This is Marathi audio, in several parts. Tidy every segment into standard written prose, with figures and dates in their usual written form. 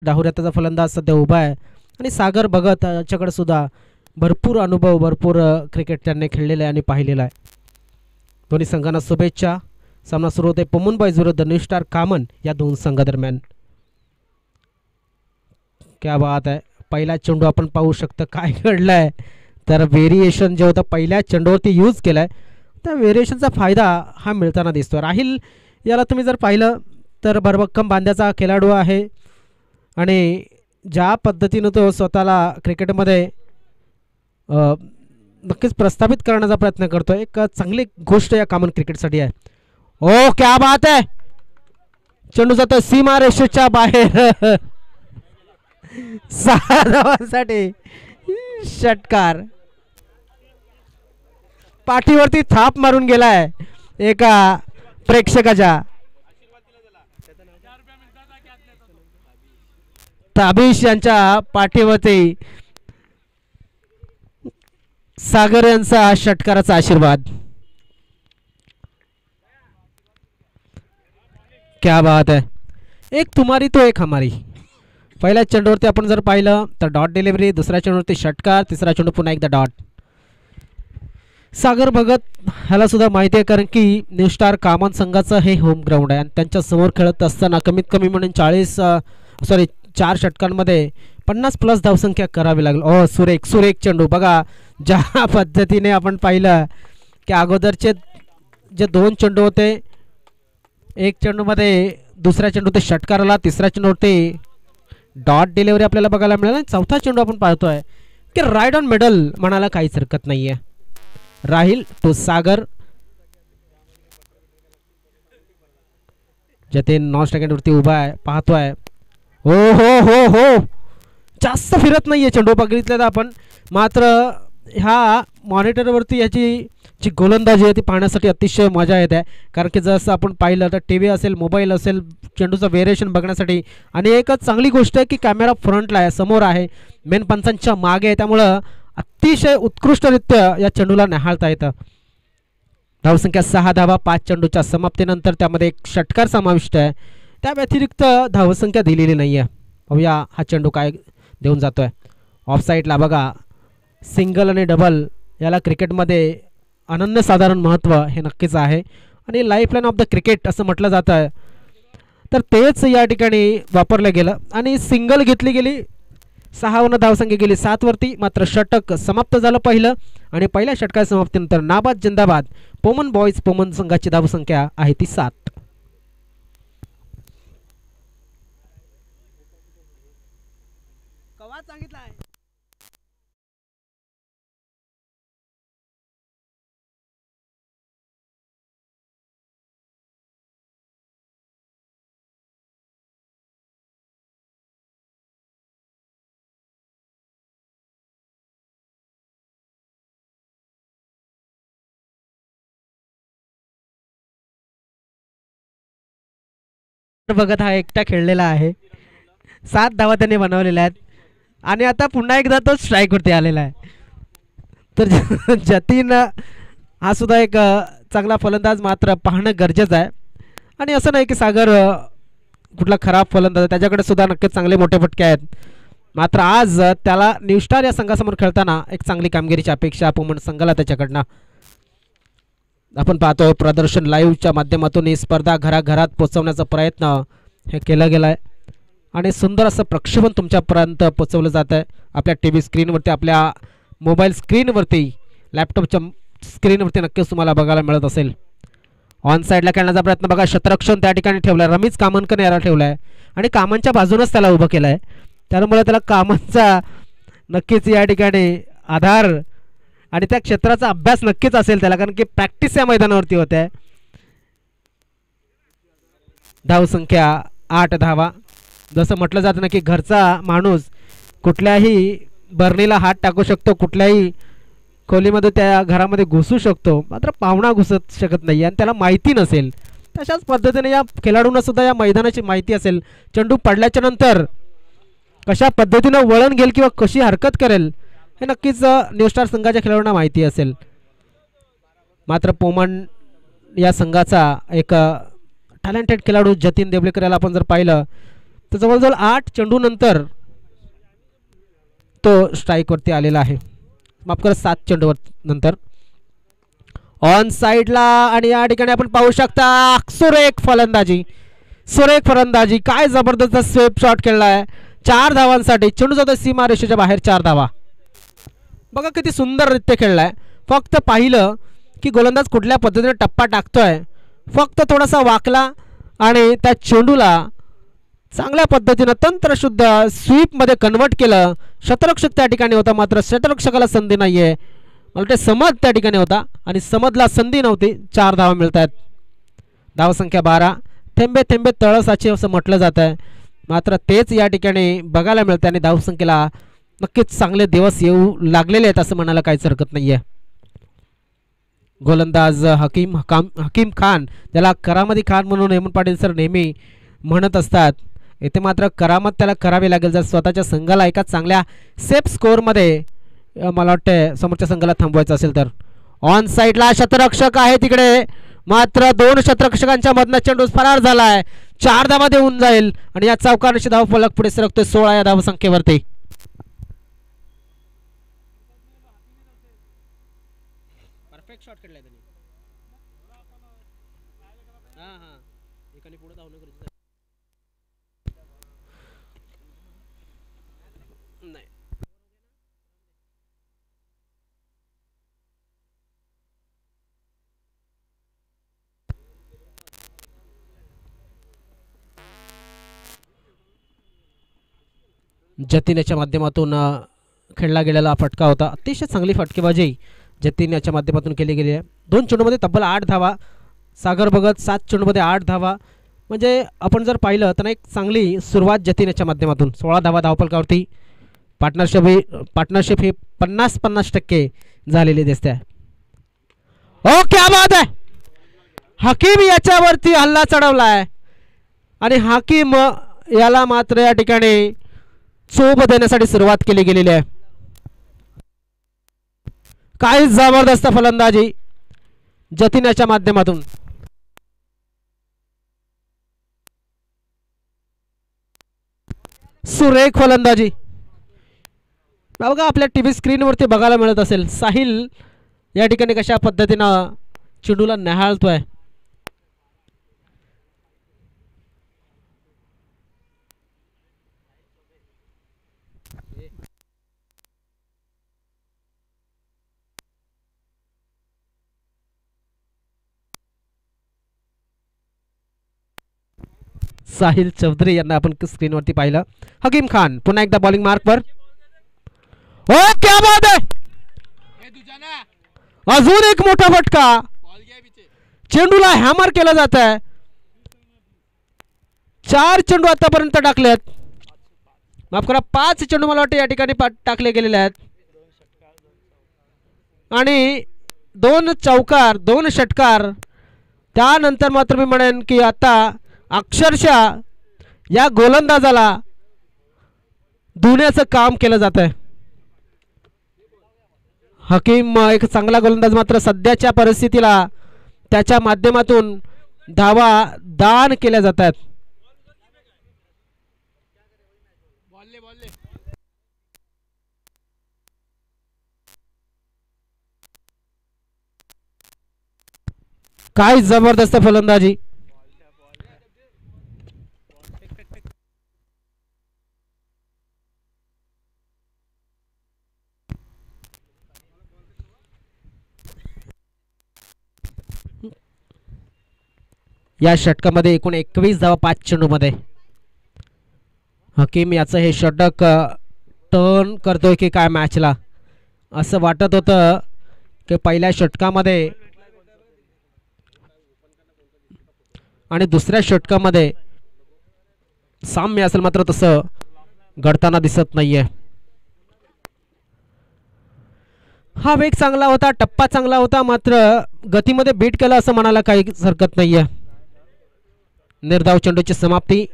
डाहुऱ्या त्याचा फलंदाज सध्या उभा आहे आणि सागर भगत याच्याकडे सुद्धा भरपूर अनुभव भरपूर क्रिकेट त्यांनी खेळलेला आहे आणि पाहिलेला आहे. दोन्ही संघांना शुभेच्छा. सामना सुरू होते पमन बॉयज विरुद्ध न्यू स्टार कामन या दोन संघादरम्यान. क्या बात आहे. पहिला चेंडू आपण पाहू शकतो काय घडलंय तर व्हेरिएशन जे होतं पहिल्या चेंडूवरती यूज केलाय त्या व्हेरिएशनचा फायदा हा मिळताना दिसतो. राहिल याला तुम्ही जर पाहिलं तर भरभक्कम बांध्याचा खेळाडू आहे आणि ज्या पद्धतीनं तो स्वतःला क्रिकेटमध्ये नक्कीच प्रस्थापित करण्याचा प्रयत्न करतो एक चांगली गोष्ट या कॉमन क्रिकेटसाठी आहे. ओ क्या बात आहे. चेंडू जातो सीमारेषेच्या बाहेर 6 धावांसाठी षटकार. पाठीवरती थाप मारून गेलाय एका प्रेक्षकाच्या. ताबिश यांच्या पाठीवरती सागर यांचा षटकाराचा आशीर्वाद. क्या बात है. एक तुम्हारी तो एक हमारी. पहिल्या चेंडूवरती आपण जर पाहिलं तर डॉट डिलिव्हरी, दुसऱ्या चेंडूवरती षटकार, तिसरा चेंडू पुन्हा एकदा डॉट. सागर भगत ह्याला सुद्धा माहिती आहे कारण की न्यू स्टार कामन संघाचं हे होम ग्राउंड आहे आणि त्यांच्या समोर खेळत असताना कमीत कमी म्हणून 4 षटकांमध्ये 50+ धावसंख्या करावी लागेल. ओ सुरेख सुरेख चेंडू. बघा ज्या पद्धतीने आपण पाहिलं की अगोदरचे जे 2 चेंडू होते एक चेंडूमध्ये दुसऱ्या चेंडू ते षटकाराला, तिसऱ्या चेंडूवरती डॉट डिलिव्हरी आपल्याला बघायला मिळाला. चौथा चेंडू आपण पाहतोय की राईट ऑन मिडल म्हणायला काहीच हरकत नाहीये. राहिल टू सागर. जतीन नॉन स्ट्रायकवरती उभा आहे पाहतोय. हो हो हो हो जास्त फिरत नाहीये चेंडू बघितलं आपण. मात्र ह्या मॉनिटरवरती याची जी गोलंदाजी आहे ती पाहण्यासाठी अतिशय मजा येते कारण की जसं आपण पाहिलं तर टी व्ही असेल मोबाईल असेल चेंडूचं व्हेरिएशन बघण्यासाठी. आणि एकच चांगली गोष्ट आहे की कॅमेरा फ्रंटला आहे समोर आहे मेन पंचांच्या मागे आहे त्यामुळं अतिशय उत्कृष्टरित्या या चेंडूला निहाळता येतं. धावसंख्या 6 धावा 5 चेंडूच्या समाप्तीनंतर त्यामध्ये एक षटकार समाविष्ट आहे. त्या व्यतिरिक्त धावसंख्या दिलेली नाही आहे. पाहूया हा चेंडू काय देऊन जातोय. ऑफ साईडला बघा सिंगल आणि डबल याला क्रिकेटमध्ये अनन्यसाधारण महत्त्व हे नक्कीच आहे आणि लाईफलाईन ऑफ द क्रिकेट असं म्हटलं जातं आहे तर तेच या ठिकाणी वापरलं गेलं. आणि सिंगल घेतली गेली 6 धावसंख्या गेली 7 वरती. मात्र षटक समाप्त झालं पहिलं आणि पहिल्या षटका समाप्तीनंतर नाबाद जिंदाबाद पोमन बॉयज पोमन संघाची धावसंख्या आहे ती 7. बघत हा एकटा खेळलेला आहे. 7 धावा त्याने बनवलेल्या आहेत आणि आता पुन्हा एकदा तो स्ट्राईकवरती आलेला आहे. तर जतीन हा सुद्धा एक चांगला फलंदाज मात्र पाहणं गरजेचं आहे. आणि असं नाही की सागर कुठला खराब फलंदाज आहे त्याच्याकडे सुद्धा नक्कीच चांगले मोठे फटके आहेत. मात्र आज त्याला न्यू स्टार या संघासमोर खेळताना एक चांगली कामगिरीची अपेक्षा पोमन संघाला त्याच्याकडनं. आपण पाहतोय प्रदर्शन लाईव्हच्या माध्यमातून ही स्पर्धा घराघरात पोहोचवण्याचा प्रयत्न हे केलं गेलं आहे आणि सुंदर असं प्रक्षेपण तुमच्यापर्यंत पोहोचवलं जात आहे. आपल्या टी व्ही स्क्रीनवरती आपल्या मोबाईल स्क्रीनवरती लॅपटॉपच्या स्क्रीनवरती नक्कीच तुम्हाला बघायला मिळत असेल. ऑन साईडला खेळण्याचा प्रयत्न बघा शतरक्षण त्या ठिकाणी ठेवला आहे. रमीज कामनकर याला ठेवला आहे आणि कामांच्या बाजूनच त्याला उभं केलं आहे त्यामुळे त्याला कामांचा नक्कीच या ठिकाणी आधार आणि त्या क्षेत्राचा अभ्यास नक्कीच असेल त्याला कारण की प्रॅक्टिस या मैदानावरती होते. धावसंख्या 8 धावा. जसं म्हटलं जातं ना की घरचा माणूस कुठल्याही बरणीला हात टाकू शकतो कुठल्याही खोलीमध्ये त्या घरामध्ये घुसू शकतो मात्र पाहुणा घुसत शकत नाही आणि त्याला माहिती नसेल. तशाच पद्धतीने या खेळाडूंना सुद्धा या मैदानाची माहिती असेल. चेंडू पडल्याच्या नंतर कशा पद्धतीनं वळण घेईल किंवा कशी हरकत करेल हे नक्कीच न्यू स्टार संघाच्या खेळाडूंना माहिती असेल. मात्र पोमन या संघाचा एक टॅलेंटेड खेळाडू जतीन देवलेकर याला आपण जर पाहिलं तर जवळजवळ 8 चेंडूनंतर तो स्ट्राईकवरती आलेला आहे. माफ करा 7 चेंडूवर नंतर ऑन साइडला. आणि या ठिकाणी आपण पाहू शकता सुरेख फलंदाजी, सुरेख फलंदाजी. काय जबरदस्त स्वेप शॉट खेळलाय 4 धावांसाठी. चेंडू जातो सीमा रेषेच्या बाहेर 4 धावा. बघा किती सुंदररित्या खेळलाय. फक्त पाहिलं की गोलंदाज कुठल्या पद्धतीने टप्पा टाकतोय. फक्त थोडासा वाकला आणि त्या चेंडूला चांगल्या पद्धतीनं तंत्रशुद्ध स्वीपमध्ये कन्वर्ट केलं. शतरक्षक त्या ठिकाणी होता मात्र शतरक्षकाला संधी नाहीये. मला वाटते समद त्या ठिकाणी होता आणि समदला संधी नव्हती. 4 धावा मिळत आहेत. धावसंख्या 12. थेंबे थेंबे तळसाचे असं म्हटलं जात आहे. मात्र तेच या ठिकाणी बघायला मिळते आणि धावसंख्येला नक्कीच चांगले दिवस येऊ लागलेले आहेत असं म्हणायला काहीच हरकत नाहीये. गोलंदाज हकीम खान, त्याला करामती खान म्हणून हेमंत पाटील सर नेहमी म्हणत असतात. इथे मात्र करामत त्याला करावी लागेल जर स्वतःच्या संघाला एका चांगल्या सेफ स्कोअरमध्ये मला वाटतं समोरच्या संघाला थांबवायचं असेल तर. ऑन साइडला शतरक्षक आहे तिकडे मात्र 2 शतरक्षकांच्या मधनं चेंडू फरार झालाय. 4 धावा देऊन जाईल आणि या चौकाराशी धाव फलक पुढे सरकतोय 16 या धावसंख्येवरती. परफेक्ट शॉट खेळलाय त्यांनी. एकाने पुढे धावणं गरजेचं आहे. नाही जतीन याच्या माध्यमातून खेळला गेलेला फटका होता. अतिशय चांगली फटकेबाजी जतीन याच्या माध्यमातून केली गेली आहे. 2 चेंडूमध्ये तब्बल 8 धावा. सागर भगत 7 चेंडूमध्ये 8 धावा. म्हणजे आपण जर पाहिलं तर एक चांगली सुरुवात जतीन याच्या माध्यमातून. 16 धावा धावफलकावरती. पार्टनरशिप ही 50-50% झालेली दिसते. ओ क्या बात आहे. हकीम याच्यावरती हल्ला चढवलाय आणि हकीम याला मात्र या ठिकाणी चोप देण्यासाठी सुरुवात केली गेलेली आहे. काय जबरदस्त फलंदाजी जतीन याच्या माध्यमातून. सुरेख फलंदाजी. बघा आपल्या टीव्ही स्क्रीनवरती बघायला मिळत असेल साहिल या ठिकाणी कशा पद्धतीनं चेंडूला न्याहाळतोय. साहिल चौधरी यांना आपण स्क्रीनवरती पाहिलं. हकीम खान पुन्हा एकदा बॉलिंग मार्कवर. ओ क्या बात आहे. अजून एक मोठा फटका. चेंडूला हॅमर केला जात आहे. 4 चेंडू आतापर्यंत टाकलेत. माफ करा 5 चेंडू मला वाटतं या ठिकाणी टाकले गेलेले आहेत आणि 2 चौकार 2 षटकार. त्यानंतर मात्र मी म्हणेन की आता अक्षरशः या गोलंदाजाला धुण्याचं काम केलं जात आहे. हकीम एक चांगला गोलंदाज मात्र सध्याच्या परिस्थितीला त्याच्या माध्यमातून धावा दान केल्या जात आहेत. काय जबरदस्त फलंदाजी. या षटकामध्ये एकूण 21 धावा 5 चेंडूमध्ये. हकीम याचं हे षटक टर्न करतोय की काय मॅचला असं वाटत होतं की पहिल्या षटकामध्ये आणि दुसऱ्या षटकामध्ये साम्य असेल मात्र तसं घडताना दिसत नाहीये. हा वेग चांगला होता, टप्पा चांगला होता, मात्र गतीमध्ये बीट केला असं म्हणायला काही हरकत नाहीये. निर्धाव चेंडूची समाप्ती.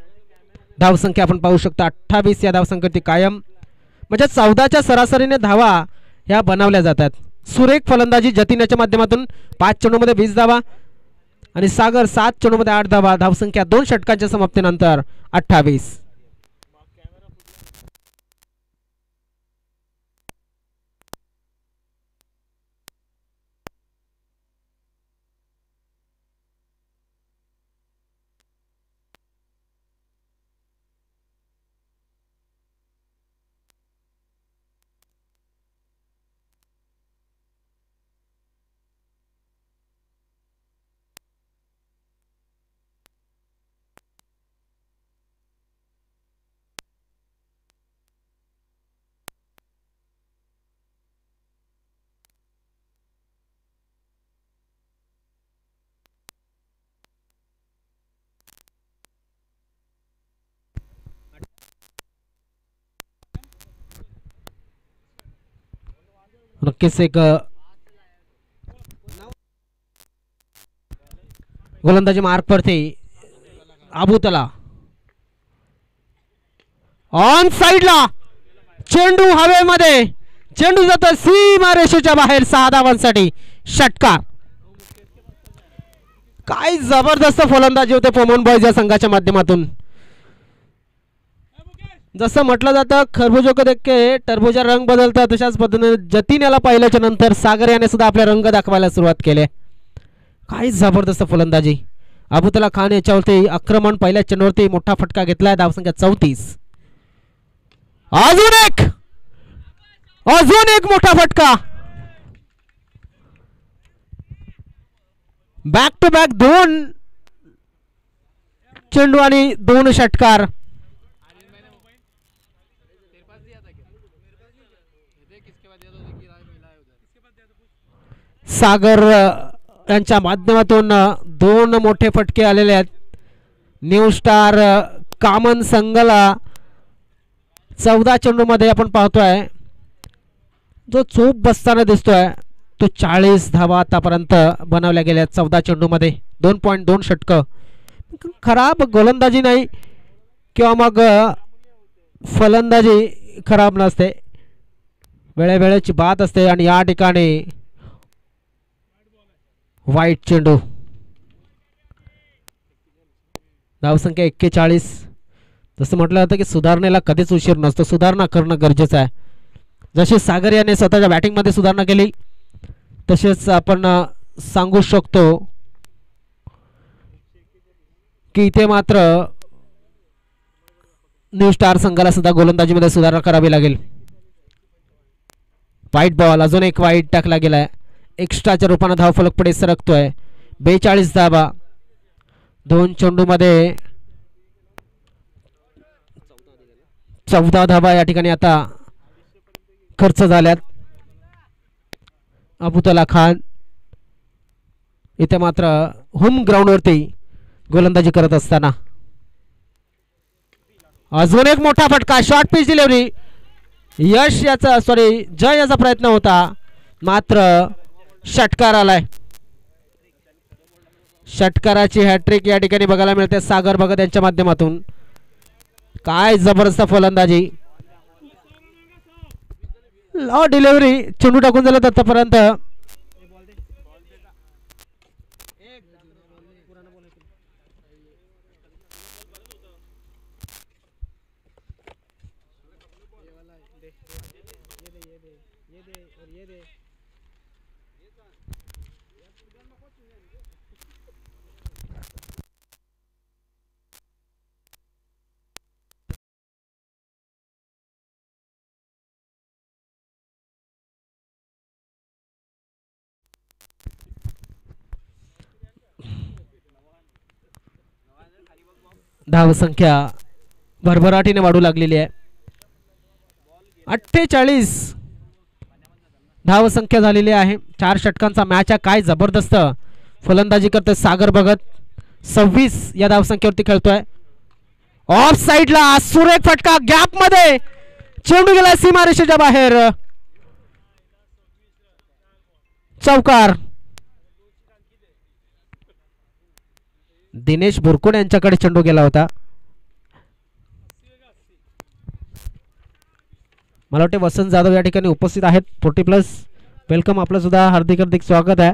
धावसंख्या आपण पाहू शकता 28 या धावसंख्येवरती कायम. म्हणजे 14च्या सरासरीने धावा ह्या बनवल्या जातात. सुरेख फलंदाजी जतीनच्या माध्यमातून 5 चेंडूमध्ये 20 धावा आणि सागर 7 चेंडूमध्ये 8 धावा. धावसंख्या 2 षटकांच्या समाप्तीनंतर 28. नक्कीच एक गोलंदाजी मार्क पडते. अबुतला ऑन साइडला चेंडू हवेमध्ये, चेंडू जातो सीमारेषेच्या बाहेर 6 धावांसाठी षटकार. काय जबरदस्त फलंदाजी होते पोमन बॉयज या संघाच्या माध्यमातून. जसं म्हटलं जातं खरबुजो को देख के टरबूजा रंग बदलतात, तशाच पद्धतीने जतीन याला पाहिल्याच्या नंतर सागर याने सुद्धा आपले रंग दाखवायला सुरुवात केले. काय जबरदस्त फलंदाजी. अबुतला खान याच्यावरती आक्रमण, पहिल्या चेंडूवरती मोठा फटका घेतलाय. धावसंख्या 34. अजून एक मोठा फटका. बॅक टू बॅक 2 चेंडू आणि 2 षटकार. सागर यांच्या माध्यमातून 2 मोठे फटके आलेले आहेत. न्यू स्टार कामन संघाला 14 चेंडू मध्ये आपण पाहतोय जो चोप बसताना दिसतोय तो 40 धावा आतापर्यंत बनवल्या गेल्या 14 चेंडू मध्ये. 2.2 षटक. खराब गोलंदाजी नाही किंवा मग फलंदाजी खराब नसते, वेळेवेळेची बात असते. आणि या ठिकाणी वाईट चेंडू. धावसंख्या 41. जसं म्हटलं जातं की सुधारणेला कधीच उशीर नसतो, सुधारणा करणं गरजेचं आहे. जशी सागर याने स्वतःच्या बॅटिंगमध्ये सुधारणा केली तसेच आपण सांगू शकतो की इथे मात्र न्यू स्टार संघाला सुद्धा गोलंदाजीमध्ये सुधारणा करावी लागेल. वाईट बॉल, अजून एक वाईट टाकला गेलाय. एक्स्ट्राच्या रूपाने धावफलक पुढे सरकतोय. 42 धावा 2 चेंडू मध्ये 14 धावा या ठिकाणी आता खर्च झाल्यात. अबुतला खान इथे मात्र होम ग्राउंड वरती गोलंदाजी करत असताना अजून एक मोठा फटका. Short pitch delivery. यश याचा जय याचा प्रयत्न होता मात्र षटकार आलाय. षटकाराची हॅट्रिक या ठिकाणी बघायला मिळते सागर भगत यांच्या माध्यमातून. काय जबरदस्त फलंदाजी. लॉ डिलिव्हरी चेंडू टाकून झालं आतापर्यंत. धावसंख्या भरभराटीने वाढू लागलेली आहे. 48 धावसंख्या झालेली आहे. 4 षटकांचा मॅच आहे. काय जबरदस्त फलंदाजी करतोय सागर भगत. 26 या धावसंख्येवरती खेळतोय. ऑफ साइडला सुरेख फटका. गॅप मध्ये चेंडू गेला सीमारेषेच्या बाहेर. चौकार. दिनेश बुरकुड यांच्याकडे चेंडू गेला होता. मला वाटते वसंत जाधव या ठिकाणी उपस्थित आहेत. 40+ वेलकम, आपलं सुद्धा हार्दिक हार्दिक स्वागत आहे.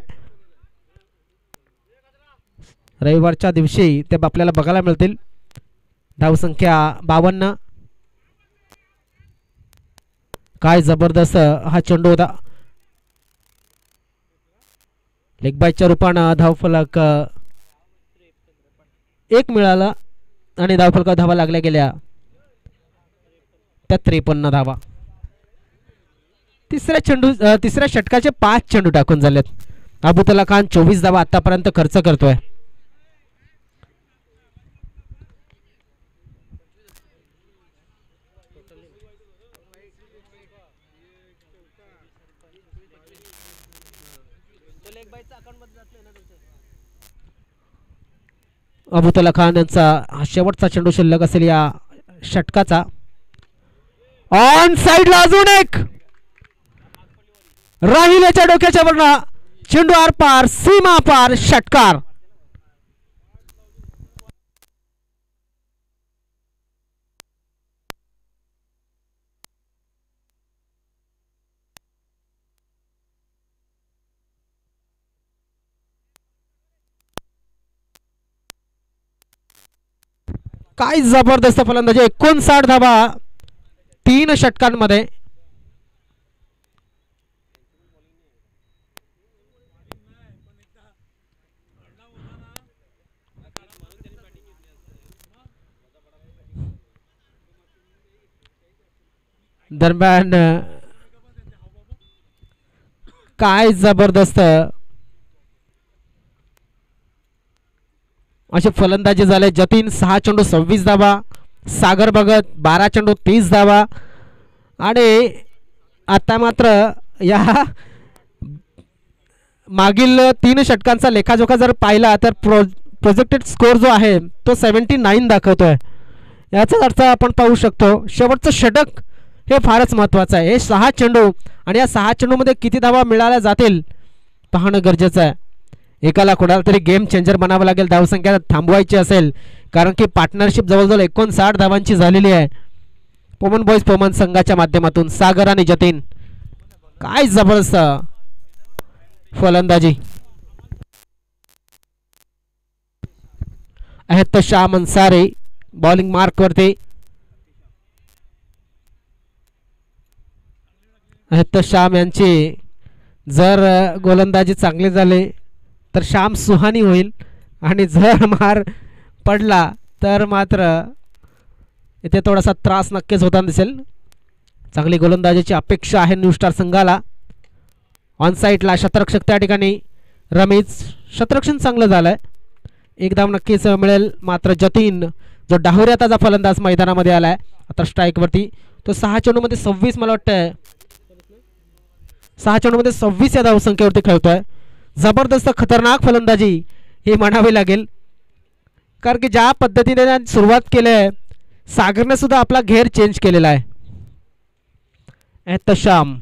रविवारच्या दिवशी ते आपल्याला बघायला मिळतील. धावसंख्या 52. काय जबरदस्त हा चेंडू होता. लेग बायच्या रूपानं धावफलक 1 मिळाला आणि धावफलका धावा लागल्या गेल्या त्या 53 धावा. तिसऱ्या षटकाचे 5 चेंडू टाकून झालेत. अबुतला खान 24 धावा आतापर्यंत खर्च करतोय. अबुतला खान यांचा हा शेवटचा चेंडू शिल्लक असेल या षटकाचा. ऑन साइडला अजून एक राहिलेच्या डोक्याच्या वरनं चेंडू आर पार, सीमा पार, षटकार. काय जबरदस्त फलंदाजी. 59 धावा 3 षटकांमध्ये. दरम्यान काय जबरदस्त असे फलंदाजी झाले. जतीन 6 चेंडू 26 धावा, सागर भगत 12 चेंडू 30 धावा. आणि आता मात्र या मागील 3 षटकांचा लेखाजोखा जर पाहिला तर प्रोजेक्टेड स्कोर जो आहे तो 79 दाखवतोय. याचाच अर्थ आपण पाहू शकतो शेवटचं षटक हे फारच महत्त्वाचं आहे. हे 6 चेंडू आणि या 6 चेंडूमध्ये किती धावा मिळाल्या जातील पाहणं गरजेचं आहे. एकाला कोणाला तरी गेम चेंजर बनावं लागेल, धावसंख्या थांबवायची असेल, कारण की पार्टनरशिप जवळजवळ 59 धावांची झालेली आहे. पोमन बॉईज पोमन संघाच्या माध्यमातून सागर आणि जतीन. काय जबरदस्त फलंदाजी. एहतशाम अन्सारी बॉलिंग मार्क वरती. एहतशाम यांची जर गोलंदाजी चांगली झाली तर श्याम सुहानी होईल, आणि जर मार पडला तर मात्र इथे थोडासा त्रास नक्कीच होताना दिसेल. चांगली गोलंदाजीची अपेक्षा आहे न्यू स्टार संघाला. ऑन साईडला शतरक्षक त्या ठिकाणी रमेश. शतरक्षण चांगलं झालंय, एक धाव नक्कीच मिळेल. मात्र जतीन जो डाहुऱ्या ताजा फलंदाज मैदानामध्ये आलाय आता स्ट्राईकवरती, तो 6 चेंडूमध्ये 26 मला वाटतं 6 चेंडूमध्ये 26 या धावसंख्येवरती खेळतोय. जबरदस्त खतरनाक फलंदाजी ही म्हणावी लागेल, कारण की ज्या पद्धतीने सुरुवात केली आहे सागरने सुद्धा आपला घेर चेंज केलेला आहे. Ehtesham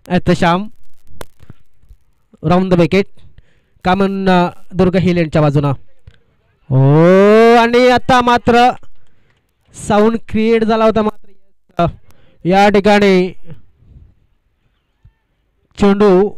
Ehtesham round the wicket. कामन दुर्ग हिल यांच्या बाजूनं. हो, आणि आता मात्र साऊंड क्रिएट झाला होता. मात्र या ठिकाणी चेंडू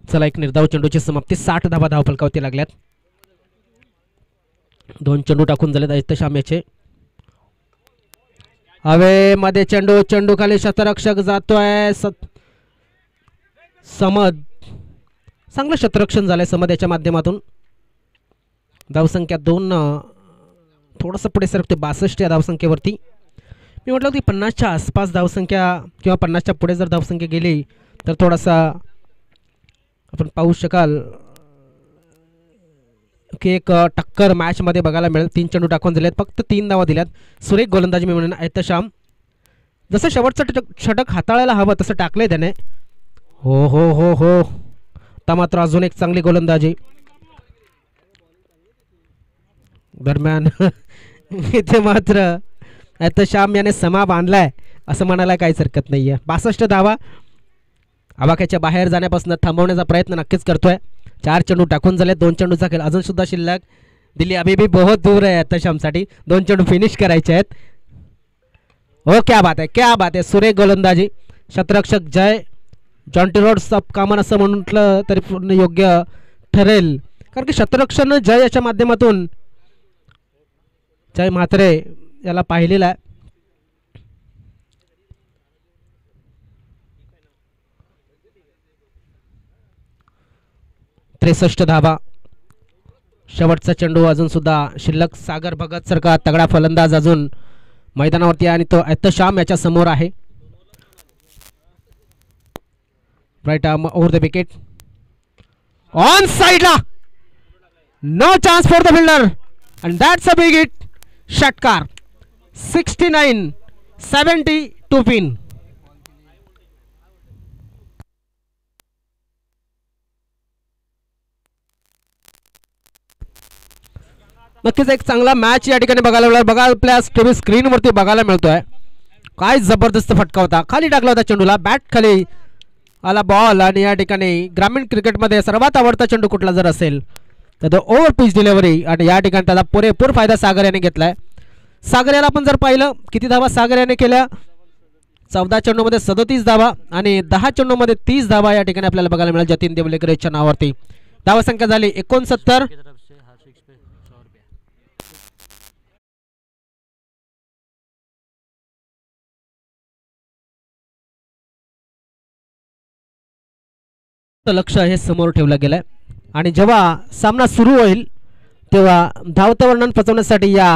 चला एक निर्धाव चेंडूची समाप्ती. 60 धावा धावफलकावरती लागल्यात. 2 चेंडू टाकून झाले एहतशाम याचे. हवेमध्ये चेंडू, चेंडू खाली शतरक्षक जातोय. समद चांगलं शतरक्षण झालंय समद याच्या माध्यमातून. धावसंख्या 2 थोडंसं पुढे सरकते 62 या धावसंख्येवरती. मी म्हटलं की 50च्या आसपास धावसंख्या किंवा 50च्या पुढे जर धावसंख्या गेली तर थोडासा आपण पाहू शकाल की एक टक्कर मॅचमध्ये बघायला मिळेल. 3 चेंडू टाकून दिलेत, फक्त 3 धावा दिल्यात. सुरेख गोलंदाजी मी म्हणेन एहतशाम. जसं शेवटचं षटक हाताळायला हवं तसं टाकलंय त्याने. हो हो हो हो, आता मात्र अजून एक चांगली गोलंदाजी दरम्यान. इथे मात्र एहतशाम याने समा बांधलाय असं म्हणायला काहीच हरकत नाही आहे. 62 धावा. आवाक्याच्या बाहेर जाण्यापासून थांबवण्याचा प्रयत्न नक्कीच करतोय. 4 चेंडू टाकून झाले, 2 चेंडूचा खेळ अजून सुद्धा शिल्लक. दिल्ली अभी भी बहुत दूर आहे एहतशामसाठी. 2 चेंडू फिनिश करायचे आहेत. हो, क्या बात आहे, क्या बात आहे. सुरेख गोलंदाजी. शतरक्षक जय जॉन्टी रोड्स ऑफ कामन असं म्हटलं तरी पूर्ण योग्य ठरेल, कारण की शतरक्षण जय याच्या माध्यमातून जय म्हात्रे याला पाहिलेला आहे. त्रेसष्ट धावा. शेवटचा चेंडू अजून सुद्धा शिल्लक. सागर भगत सारखा तगडा फलंदाज अजून मैदानावरती आणि तो एहतशाम याच्या समोर आहे. Right arm over the wicket. On साइडला. No chance for the fielder and that's a big hit. षटकार. 69-70 टू पिन. नक्कीच एक चांगला मॅच या ठिकाणी बघायला मिळाला. बघा आपल्या टीव्ही स्क्रीनवरती बघायला मिळतोय. काय जबरदस्त फटका होता. खाली टाकला होता चेंडूला, बॅट खाली आला बॉल. आणि या ठिकाणी ग्रामीण क्रिकेटमध्ये सर्वात आवडता चेंडू कुठला जर असेल तर तो ओव्हर पिच डिलिव्हरी. आणि या ठिकाणी त्याला पुरेपूर फायदा सागर याने घेतलाय. सागर याला आपण जर पाहिलं किती धावा सागर याने केल्या, 14 चेंडूमध्ये 37 धावा आणि 10 चेंडूमध्ये 30 धावा या ठिकाणी आपल्याला बघायला मिळेल जतीन देवलेकरच्या नावावरती. धावा संख्या झाली 69. लक्ष हे समोर ठेवलं गेलंय आणि जेव्हा सामना सुरू होईल तेव्हा धावतं वर्णन पोचवण्यासाठी या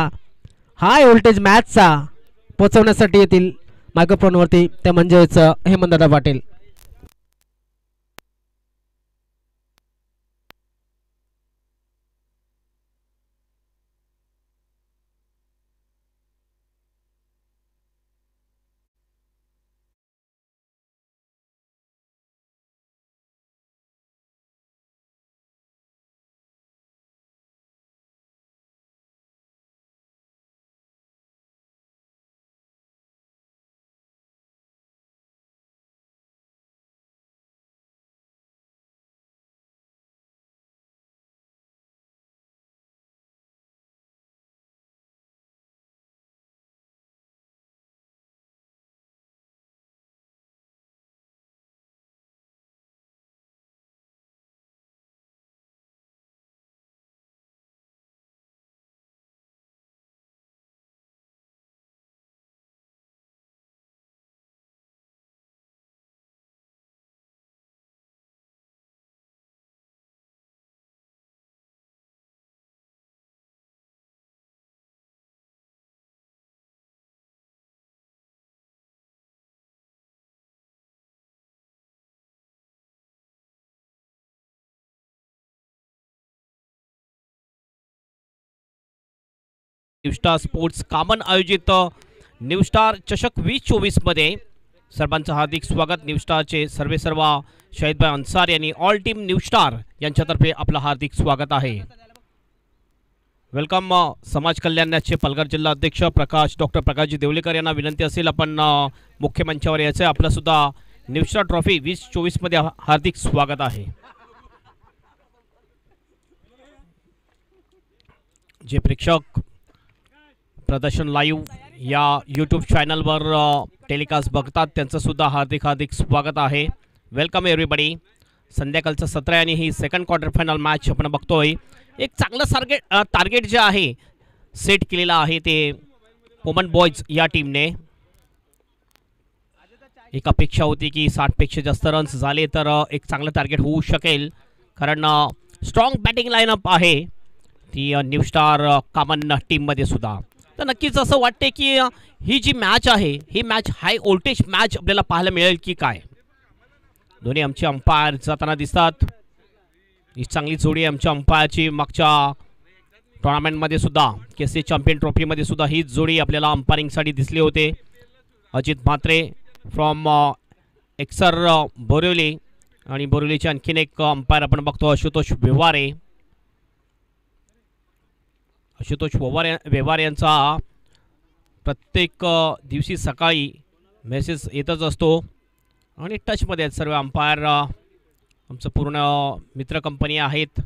हाय व्होल्टेज मॅचचा पोचवण्यासाठी येतील मायक्रोफोनवरती, ते म्हणजेच हेमंतदादा पाटील. न्यू स्टार स्पोर्ट्स कामन आयोजित न्यू स्टार चषक 2024 मध्ये सर्वांचं हार्दिक स्वागत. न्यू स्टारचे सर्व शहीदभाई अन्सार यांनी ऑल टीम न्यू स्टार यांच्यातर्फे आपलं हार्दिक स्वागत आहे. वेलकम. समाज कल्याणाचे पालघर जिल्हा अध्यक्ष डॉक्टर प्रकाशजी देवलेकर यांना विनंती असेल आपण मुख्य मंचावर यायचं. आपलं सुद्धा न्यू स्टार ट्रॉफी 2024 मध्ये हार्दिक स्वागत आहे. जे प्रेक्षक प्रदर्शन लाईव्ह या यूट्यूब चॅनलवर टेलिकास्ट बघतात त्यांचं सुद्धा हार्दिक स्वागत आहे. Welcome everybody. संध्याकाळचं सत्र आणि ही सेकंड क्वार्टर फायनल मॅच आपण बघतोय. एक चांगलं टार्गेट जे आहे सेट केलेलं आहे ते वुमन बॉयज या टीमने. एक अपेक्षा होती की 60 पेक्षा जास्त रन्स झाले तर एक चांगलं टार्गेट होऊ शकेल, कारण स्ट्रॉंग बॅटिंग लाईनअप आहे ती न्यू स्टार कामन टीममध्ये सुद्धा. तर नक्कीच असं वाटते की ही जी मॅच आहे ही मॅच हाय व्होल्टेज मॅच आपल्याला पाहायला मिळेल की काय. दोन्ही आमचे अंपायर जाताना दिसतात. ही चांगली जोडी आहे आमच्या अंपायरची. मागच्या टुर्नामेंटमध्ये सुद्धा केसी चॅम्पियन ट्रॉफीमध्ये सुद्धा हीच जोडी आपल्याला अंपायरिंगसाठी दिसली होते. अजित म्हात्रे फ्रॉम एक्सर बोरिवली आणि बोरिवलीचे आणखीन एक अंपायर आपण बघतो आशुतोष व्यवहारे. आशुतोष व्यवहार यांचा प्रत्येक दिवशी सकाळी मेसेज येतच असतो आणि टचमध्ये आहेत सर्व अंपायर. आमचं पूर्ण मित्र कंपनी आहेत.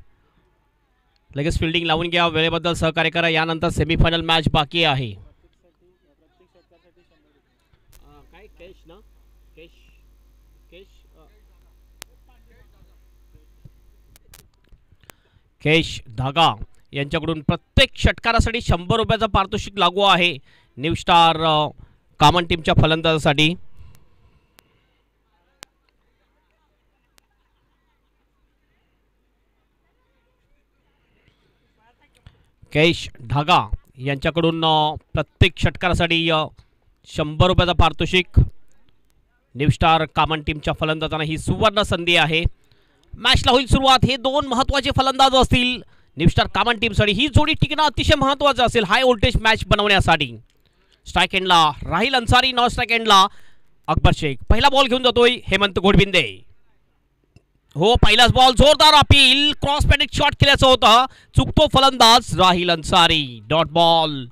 लगेच फिल्डिंग लावून घ्या. वेळेबद्दल सहकार्य करा. यानंतर सेमीफायनल मॅच बाकी आहे. काय कॅश ना कॅश कॅश कॅश धागा यांच्याकडून प्रत्येक षटकारासाठी 100 रुपयाचा पारितोषिक लागू आहे न्यू स्टार कॉमन टीमच्या फलंदाजासाठी. कैश ढागा यांच्याकडून प्रत्येक षटकारासाठी 100 रुपयाचा पारितोषिक. न्यू स्टार कॉमन टीमच्या फलंदाजांना ही सुवर्ण संधी आहे. मॅचला होईल सुरुवात. हे दोन महत्त्वाचे फलंदाज असतील न्यू स्टार कॉमन टीमसाठी. ही जोडी टिकणं अतिशय महत्त्वाचं असेल हाय व्होल्टेज मॅच बनवण्यासाठी. स्ट्राइक एंडला राहिल अन्सारी, नॉन स्ट्राइक एंडला अकबर शेख. पहिला बॉल घेऊन जातोय हेमंत घोडबिंदे. हो, पहिलाच बॉल जोरदार अपील. क्रॉस पॅडिक शॉट केल्याचं होतं. चुकतो फलंदाज राहिल अन्सारी. Dot ball.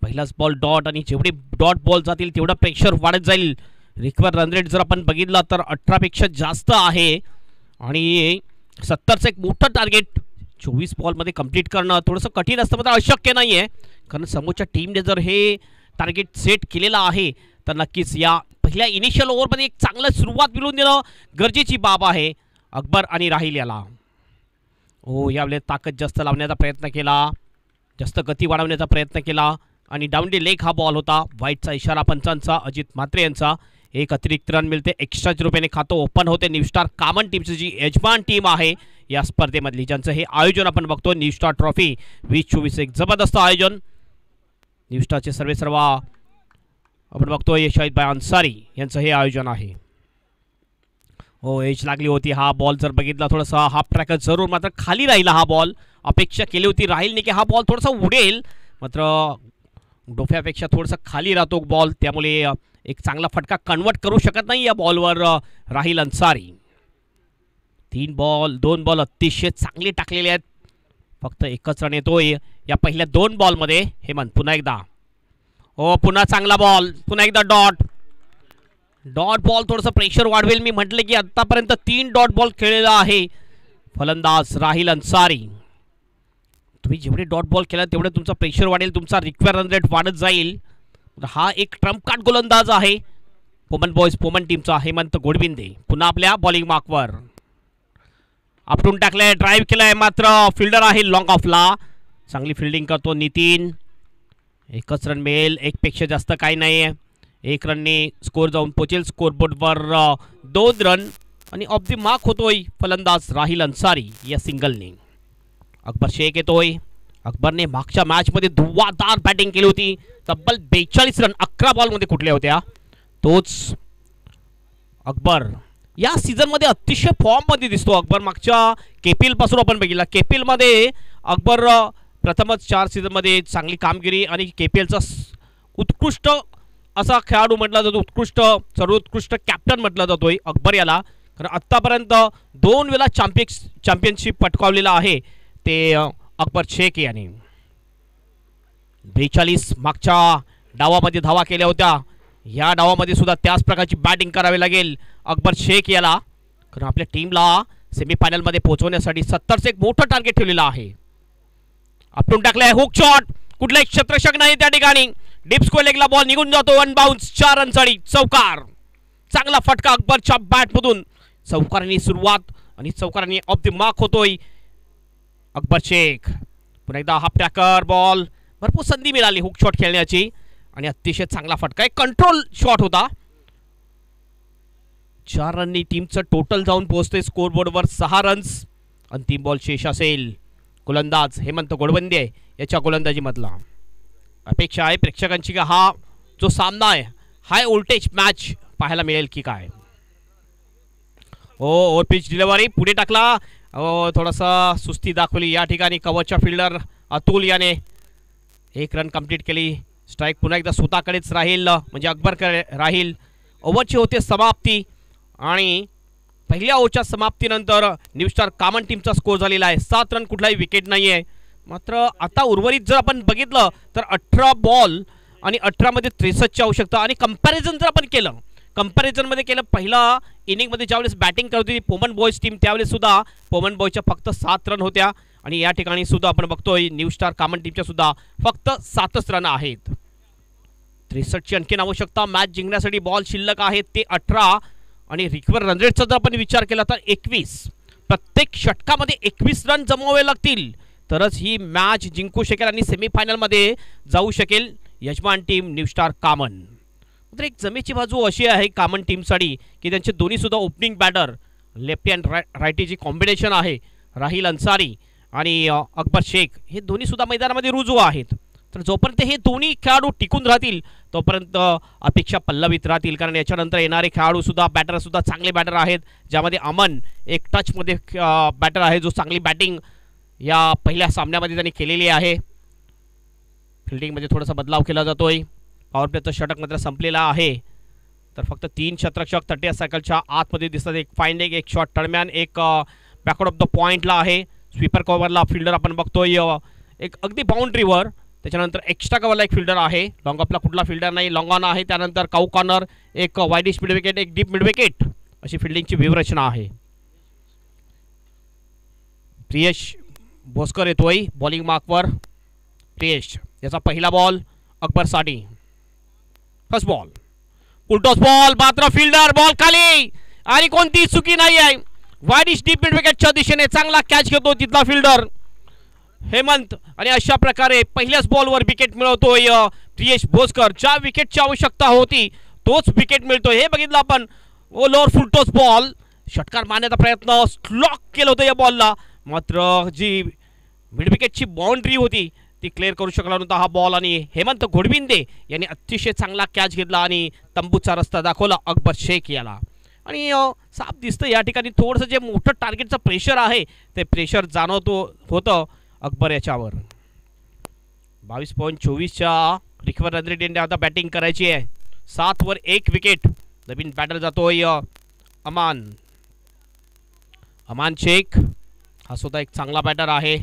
पहिलाच बॉल डॉट आणि जेवढे डॉट बॉल जातील तेवढं प्रेशर वाढत जाईल. रिकवर रन रेट जर आपण बघितला तर 18 पेक्षा जास्त आहे आणि 70चं एक मोठं टार्गेट 24 बॉलमध्ये कंप्लीट करणं थोडंसं कठीण असतं, मात्र अशक्य नाही आहे. कारण समोरच्या टीमने जर हे टार्गेट सेट केलेलं आहे तर नक्कीच या पहिल्या इनिशियल ओव्हरमध्ये एक चांगलं सुरुवात मिळवून देणं गरजेची बाब आहे अकबर आणि राहिल याला. हो, यावेळेस ताकद जास्त लावण्याचा प्रयत्न केला, जास्त गती वाढवण्याचा प्रयत्न केला आणि डाऊन दी लेग हा बॉल होता. वाईटचा इशारा पंचांचा अजित म्हात्रे यांचा. एक अतिरिक्त रन मिळते. एक्स्ट्राच्या रुपयाने खातं ओपन होते न्यू स्टार कॉमन टीमची जी यजमान टीम आहे या स्पर्धेमधली, ज्यांचं हे आयोजन आपण बघतो न्यू स्टार ट्रॉफी 2024. एक जबरदस्त आयोजन. न्यू स्टारचे सर्व आपण बघतोय शाहिद भाई अन्सारी यांचं हे आयोजन आहे. हो, एज लागली होती. हा बॉल जर बघितला थोडासा हाफ ट्रॅकर जरूर, मात्र खाली राहिला हा बॉल. अपेक्षा केली होती राहिलने की हा बॉल थोडासा उडेल, मात्र डोफ्यापेक्षा थोडासा खाली राहतो बॉल, त्यामुळे एक चांगला फटका कन्वर्ट करू शकत नाही या बॉलवर राहिल अन्सारी. 2 बॉल अतिशय चांगले टाकलेले आहेत. फक्त एकच रन येतोय या पहिल्या 2 बॉलमध्ये. हेमंत पुन्हा एकदा. हो, पुन्हा चांगला बॉल. पुन्हा एकदा डॉट बॉल थोडंसं प्रेशर वाढवेल. मी म्हटलं की आतापर्यंत 3 डॉट बॉल खेळलेला आहे फलंदाज राहिल अन्सारी. तुम्ही जेवढे डॉट बॉल केला तेवढे तुमचा प्रेशर वाढेल, तुमचा रिक्वायर रन रेट वाढत जाईल. हा एक ट्रम्प कार्ड गोलंदाज आहे पोमन टीमचा हेमंत घोडबिंदे. पुन्हा आपल्या बॉलिंग मार्कवर आपटून टाकलाय, ड्राईव्ह केलाय, मात्र फिल्डर आहे लॉंग ऑफला. चांगली फिल्डिंग करतो नितीन. एकच रन मिळेल, एकपेक्षा जास्त काही नाही आहे. 1 रनने स्कोर जाऊन पोचेल स्कोरबोर्डवर. 2 रन आणि ऑफ दी मार्क होतोय फलंदाज राहिल अन्सारी या सिंगलने. अकबर शेख येतोय. अकबरने मागच्या मॅचमध्ये धुव्वाधार बॅटिंग केली होती. तब्बल 42 रन 11 बॉलमध्ये कुठल्या होत्या. तोच अकबर या सीझनमध्ये अतिशय फॉर्ममध्ये दिसतो. अकबर मागच्या केपीएल पासून आपण बघितला. केपीएलमध्ये अकबर प्रथमच 4 सीझनमध्ये चांगली कामगिरी आणि केपीएलचा उत्कृष्ट असा खेळाडू म्हटला जातो, सर्वोत्कृष्ट कॅप्टन म्हटला जातोय अकबर याला. कारण आत्तापर्यंत 2 वेळा चॅम्पियनशिप पटकावलेला आहे ते अकबर शेख याने. 42 मागच्या डावामध्ये धावा केल्या होत्या. या डावामध्ये सुद्धा त्याच प्रकारची बॅटिंग करावी लागेल अकबर शेख याला, कारण आपल्या टीमला सेमीफायनलमध्ये पोहोचवण्यासाठी 70चं एक मोठं टार्गेट ठेवलेलं आहे. आपटून टाकलाय हुक शॉट. कुठलाही क्षेत्ररक्षक नाही त्या ठिकाणी. डीप स्क्वेअर लेगला बॉल निघून जातो. 1 बाउन्स. 4 रनसाठी चौकार. चांगला फटका अकबरच्या बॅटमधून. चौकारांनी सुरुवात आणि चौकारांनी ऑफ द मार्क होतोय अकबर शेख. पुन्हा एकदा हाफ टॅकर बॉल. भरपूर संधी मिळाली हुक शॉट खेळण्याची आणि अतिशय चांगला फटका. एक कंट्रोल शॉट होता. 4 रननी टीमचं टोटल जाऊन पोहोचते स्कोरबोर्डवर 6 रन्स. अंतिम बॉल शेष असेल गोलंदाज हेमंत घोडबिंदे याच्या गोलंदाजीमधला. अपेक्षा आहे प्रेक्षकांची का हा जो सामना आहे हाय व्होल्टेज मॅच पाहायला मिळेल की काय. ओ पिच डिलिव्हरी पुढे टाकला थोडंसं सुस्ती दाखवली या ठिकाणी कवचच्या फिल्डर अतुल याने 1 रन कंप्लीट केली. स्ट्राईक पुन्हा एकदा स्वतःकडेच राहील म्हणजे अकबरकडे राहील. ओव्हरची होते समाप्ती आणि पहिल्या ओव्हरच्या समाप्तीनंतर न्यू स्टार कामन टीमचा स्कोर झालेला आहे 7 रन, कुठलाही विकेट नाही आहे. मात्र आता उर्वरित जर आपण बघितलं तर 18 बॉल आणि 18 मध्ये 63ची आवश्यकता. आणि कंपॅरिझन जर आपण केलं कंपॅरिझनमध्ये केलं पहिला इनिंगमध्ये ज्यावेळेस बॅटिंग करत होती पोमन बॉयज टीम त्यावेळेस सुद्धा पोमन बॉयच्या फक्त 7 रन होत्या आणि या ठिकाणी सुद्धा आपण बघतोय न्यू स्टार कामन टीमच्या सुद्धा फक्त 7च रन आहेत. 63ची आणखीन आवश्यकता. मॅच जिंकण्यासाठी बॉल शिल्लक आहेत ते 18 आणि रिकव्हर रन रेटचा जर आपण विचार केला तर 21. प्रत्येक षटकामध्ये 21 रन जमवावे लागतील तरच ही मॅच जिंकू शकेल आणि सेमीफायनलमध्ये जाऊ शकेल यजमान टीम न्यू स्टार कामन. तर एक जमेची बाजू अशी आहे कामन टीमसाठी की त्यांचे दोन्ही सुद्धा opening batter lefty and righty जी कॉम्बिनेशन आहे राहिल अन्सारी आणि अकबर शेख हे दोन्ही सुद्धा मैदानामध्ये रुजू आहेत. तर जोपर्यंत हे दोन्ही खेळाडू टिकून राहतील तोपर्यंत अपेक्षा पल्लवित राहतील कारण याच्यानंतर येणारे खेळाडू सुद्धा बॅटर सुद्धा चांगले बॅटर आहेत ज्यामध्ये अमन एक टचमध्ये बॅटर आहे जो चांगली बॅटिंग या पहिल्या सामन्यामध्ये त्यांनी केलेली आहे. फिल्डिंगमध्ये थोडासा बदलाव केला जातोय. पॉवर प्लेचं षटक मात्र संपलेला आहे तर फक्त 3 षटरक्षक 30 सायकलच्या आतमध्ये दिसतात. एक फाईन लेग, एक शॉर्ट टर्म्यान, एक बॅकवर्ड ऑफ द पॉइंटला आहे. स्वीपर कव्हरला फिल्डर आपण बघतोय एक अगदी बाउंड्रीवर. त्याच्यानंतर एक्स्ट्रा कव्हरला एक फिल्डर आहे. लॉंग ऑफला कुठला फिल्डर नाही, लॉंग ऑन आहे. त्यानंतर काऊ कॉर्नर, एक वाईडिश मिड विकेट, एक डीप मिड विकेट अशी फिल्डिंगची व्यूहरचना आहे. प्रियेश भोसकर येतोय बॉलिंग मार्कवर. प्रियेश याचा पहिला बॉल अकबरसाठी. फर्स्ट बॉल उलटोस बॉल मात्र फिल्डर बॉल खाली आणि कोणती चुकी नाही आहे. वाईडिश डीप मिड विकेटच्या दिशेने चांगला कॅच घेतो तिथला फिल्डर हेमंत आणि अशा प्रकारे पहिल्याच बॉलवर विकेट मिळवतोय प्रियेश भोसकर. ज्या विकेटची आवश्यकता होती तोच विकेट मिळतोय. हे बघितलं आपण ओलवर फुलटोस बॉल षटकार मारण्याचा प्रयत्न स्लॉक केलं होतं या बॉलला मात्र जी मिड विकेटची बाउंड्री होती ती क्लिअर करू शकला नव्हता हा बॉल आणि हेमंत घोडविंदे यांनी अतिशय चांगला कॅच घेतला आणि तंबूचा रस्ता दाखवला अकबर शेख याला. आणि साफ दिसतं या ठिकाणी थोडंसं जे मोठं टार्गेटचं प्रेशर आहे ते प्रेशर जाणवतो होतं अकबर याच्यावर. 22.24च्या रिकव्हर रन रेट आता बॅटिंग करायची आहे. 7 वर 1 विकेट. नवीन बॅटर जातोय अमान शेख. हा सुद्धा एक चांगला बॅटर आहे.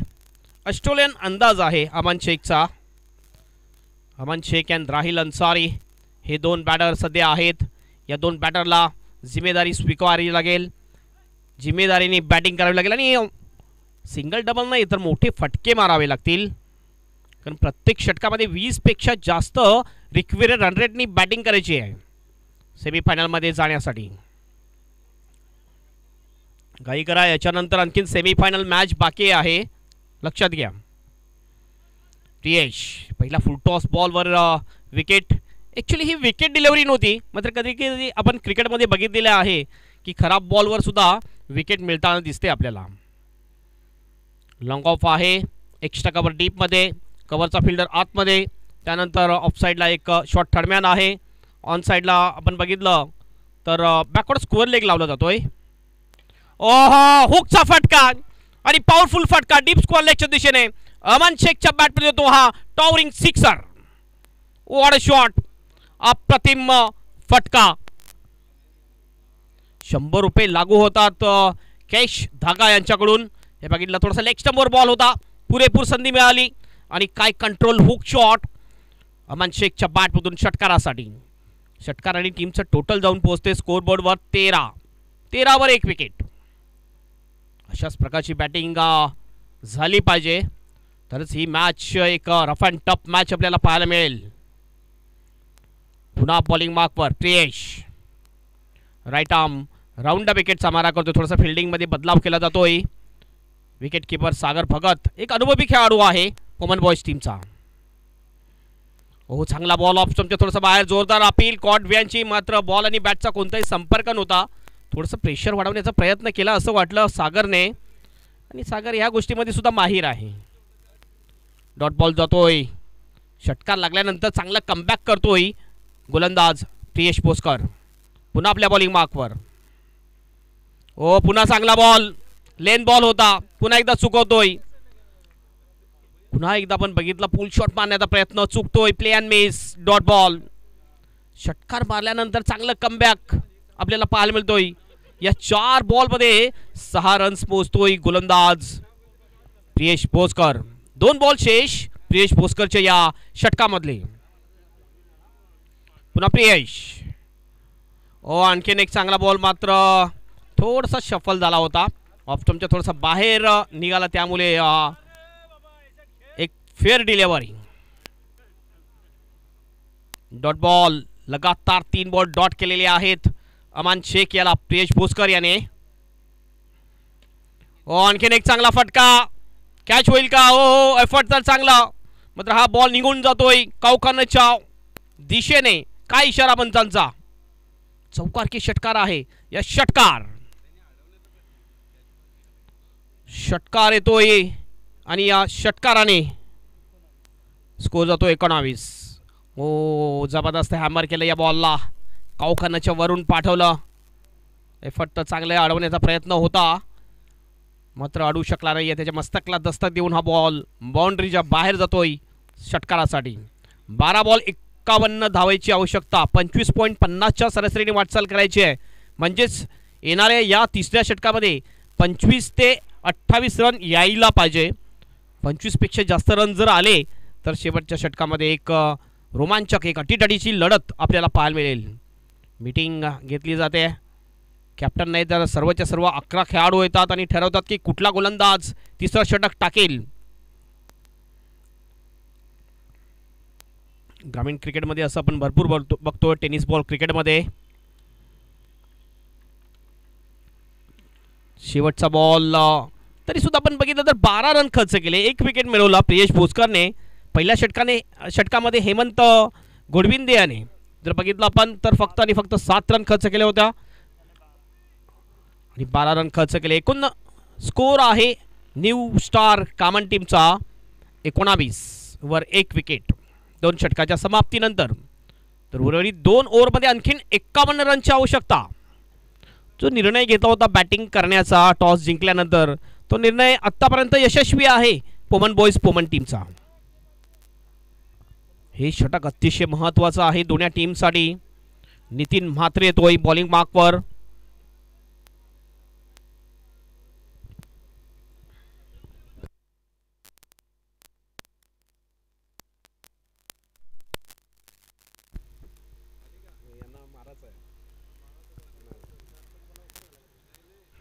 ऑस्ट्रेलियन अंदाज आहे अमान शेखचा. अमान शेख अँड राहिल अन्सारी हे 2 बॅटर सध्या आहेत. या 2 बॅटरला जिम्मेदारी स्वीकारावी लागेल. जिम्मेदारीने बॅटिंग करावी लागेल आणि सिंगल डबल नाही तर मोठे फटके मारावे लागतील कारण प्रत्येक षटकामध्ये 20 पेक्षा जास्त रिक्वायर्ड रन रेटनी बॅटिंग करायची आहे सेमीफायनलमध्ये जाण्यासाठी. घाई करा याच्यानंतर आणखीन सेमीफायनल मॅच बाकी आहे लक्षात घ्या. प्रियेश पहिला फुल टॉस बॉलवर विकेट. ॲक्च्युली ही विकेट डिलिव्हरी नव्हती मात्र कधी कधी आपण क्रिकेटमध्ये बघितलेलं आहे की खराब बॉलवर सुद्धा विकेट मिळताना दिसते आपल्याला. लॉंग ऑफ आहे. एक्स्ट्रा कव्हर डीपमध्ये. कव्हरचा फिल्डर आतमध्ये. त्यानंतर ऑफ साईडला एक शॉर्ट थर्डमॅन आहे. ऑन साईडला आपण बघितलं तर बॅकवर्ड स्क्वेअर लेग लावला जातोय. ओहो हुकचा फटका आणि पॉवरफुल फटका डीप स्क्वेअर लेगच्या दिशेने अमन शेखच्या बॅटमध्ये येतो हा towering sixer. What a shot. अप्रतिम फटका. 100 रुपये लागू होतात कैश धागा यांच्याकडून. हे बघितलं थोडासा लेग स्टंपवर बॉल होता. पुरेपूर संधी मिळाली आणि काय कंट्रोल हुक शॉट अमन शेखच्या बॅटमधून षटकारासाठी. षटकार आणि टीमचं टोटल जाऊन पोहोचते स्कोरबोर्डवर 13 वर 1 विकेट. अशाच प्रकारची बॅटिंग झाली पाहिजे तरच ही मॅच एक रफ अँड टफ मॅच आपल्याला पाहायला मिळेल. पुन्हा बॉलिंग मार्कवर प्रियेश. राईट आर्म राऊंड विकेटचा मारा करतो. थोडासा फिल्डिंगमध्ये बदलाव केला जातोय. विकेट किपर सागर भगत एक अनुभवी खेळाडू आहे पोमन बॉयज टीमचा. हो चांगला बॉल ऑफ स्टंपच्या थोडासा बाहेर जोरदार अपील कॉट व्यांची मात्र बॉल आणि बॅटचा कोणताही संपर्क नव्हता. थोडंसं प्रेशर वाढवण्याचा प्रयत्न केला असं वाटलं सागरने आणि सागर ह्या गोष्टीमध्ये सुद्धा माहीर आहे. डॉट बॉल जातोय. षटकार लागल्यानंतर चांगला कमबॅक करतोय गोलंदाज प्रियेश भोसकर. पुन्हा आपल्या बॉलिंग मार्कवर. ओ पुन्हा चांगला बॉल लेन बॉल होता, पुन्हा एकदा चुकवतोय. पुन्हा एकदा आपण बघितलं पुल शॉट मारण्याचा प्रयत्न, चुकतोय. Play and miss, dot ball. षटकार मारल्यानंतर चांगलं कमबॅक आपल्याला पाहायला मिळतोय. या 4 बॉलमध्ये 6 रन्स पोहोचतोय गोलंदाज प्रियेश भोसकर. 2 बॉल शेष प्रियेश भोसकरच्या या षटकामधले. पुन्हा प्रियेश. आणखीन एक चांगला बॉल, मात्र थोडासा शफल झाला होता, ऑफ स्टंपच्या थोडासा बाहेर निघाला, त्यामुळे एक फेअर डिलिव्हरी. Dot ball. लगातार 3 बॉल डॉट केलेले आहेत अमान शेख याला प्रियेश भोसकर याने. आणखीन एक चांगला फटका, कॅच होईल का? हो, एफर्ट तर चांगला, मात्र हा बॉल निघून जातोय कावखानाच्या दिशेने. काय इशारा पंचांचा? चौकारकी षटकार आहे. या षटकार येतोय आणि या षटकाराने स्कोर जातो 19. हो, जबरदस्त हॅमर केलं या बॉलला, कावखानाच्या वरून पाठवलं. एफर्ट तर चांगला अडवण्याचा प्रयत्न होता, मात्र अडवू शकला नाही. त्याच्या मस्तकला दस्तक देऊन हा बॉल बाउंड्रीच्या बाहेर जातोय षटकारासाठी. 12 बॉल 51 धावायची आवश्यकता, 25.50च्या सरासरीने वाटचाल करायची आहे. म्हणजेच येणाऱ्या या तिसऱ्या षटकामध्ये 25 ते 28 रन यायला पाहिजे. 25 पेक्षा जास्त रन जर आले तर शेवटच्या षटकामध्ये एक रोमांचक, एक अटीतटीची लढत आपल्याला पाहायला मिळेल. मीटिंग घेतली जाते. कॅप्टन नाही तर सर्वच्या सर्व 11 खेळाडू येतात आणि ठरवतात की कुठला गोलंदाज तिसरं षटक टाकेल. ग्रामीण क्रिकेटमध्ये असं आपण भरपूर बघतो. टेनिस बॉल क्रिकेटमध्ये शेवटचा बॉल तरी सुद्धा आपण बघितलं तर 12 रन खर्च केले, 1 विकेट मिळवला प्रियेश भोसकरने. पहिल्या षटकामध्ये हेमंत गोडविंदे याने जर बघितलं आपण तर फक्त आणि फक्त 7 रन खर्च केले होत्या आणि 12 रन खर्च केले. एकूण स्कोर आहे न्यू स्टार कामन टीमचा 19 वर 1 विकेट 2 षटकाच्या समाप्तीनंतर. तर उर्वरित 2 ओव्हरमध्ये आणखीन 51 रनची आवश्यकता. जो निर्णय घेतला होता बॅटिंग करण्याचा टॉस जिंकल्यानंतर, तो निर्णय आतापर्यंत यशस्वी आहे पोमन टीमचा. हे षटक अतिशय महत्त्वाचं आहे दोन्ही टीमसाठी. नितीन म्हात्रे येतोय बॉलिंग मार्कवर.